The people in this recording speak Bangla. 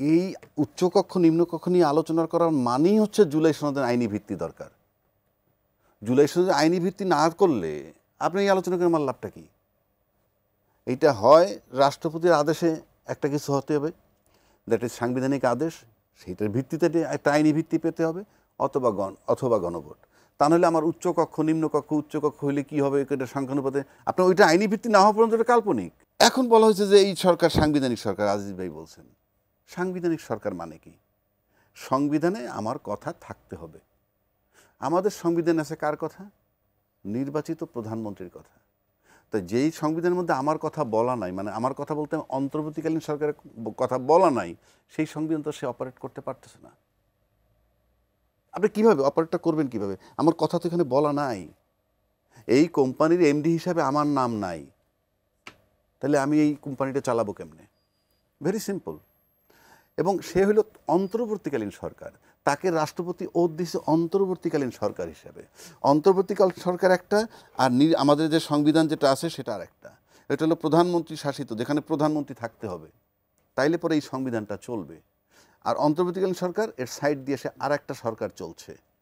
এই উচ্চকক্ষ নিম্নকক্ষ নিয়ে আলোচনা করার মানেই হচ্ছে জুলাই সনদের আইনি ভিত্তি দরকার। জুলাই সনদের আইনি ভিত্তি না করলে আপনি এই আলোচনা করে আমার লাভটা কি? এইটা হয় রাষ্ট্রপতির আদেশে একটা কিছু হতে হবে, দ্যাট ইজ সাংবিধানিক আদেশ, সেইটার ভিত্তিতে একটা আইনি ভিত্তি পেতে হবে, অথবা গণভোট। তা নাহলে আমার উচ্চকক্ষ উচ্চকক্ষ হইলে কি হবে, এটা সংখ্যানুপাতে আপনার ওইটা আইনি ভিত্তি না হওয়া পর্যন্ত এটা কাল্পনিক। এখন বলা হয়েছে যে এই সরকার সাংবিধানিক সরকার। আজিজ ভাই বলছেন সাংবিধানিক সরকার মানে কি? সংবিধানে আমার কথা থাকতে হবে। আমাদের সংবিধান আছে কার কথা? নির্বাচিত প্রধানমন্ত্রীর কথা। তো যেই সংবিধানের মধ্যে আমার কথা বলা নাই, মানে আমার কথা বলতে অন্তর্বর্তীকালীন সরকারের কথা বলা নাই, সেই সংবিধান তো সে অপারেট করতে পারতেছে না। আপনি কীভাবে অপারেটটা করবেন কীভাবে? আমার কথা তো এখানে বলা নাই, এই কোম্পানির এমডি হিসাবে আমার নাম নাই, তাহলে আমি এই কোম্পানিটা চালাবো কেমনে? Very simple. এবং সে হইল অন্তর্বর্তীকালীন সরকার, তাকে রাষ্ট্রপতি ওত দিছে অন্তর্বর্তীকালীন সরকার হিসাবে। অন্তর্বর্তীকালীন সরকার একটা, আর আমাদের যে সংবিধান যেটা আছে সেটা আর একটা। এটা হলো প্রধানমন্ত্রী শাসিত, যেখানে প্রধানমন্ত্রী থাকতে হবে, তাইলে পরে এই সংবিধানটা চলবে। আর অন্তর্বর্তীকালীন সরকার এর সাইড দিয়ে সে আর একটা সরকার চলছে।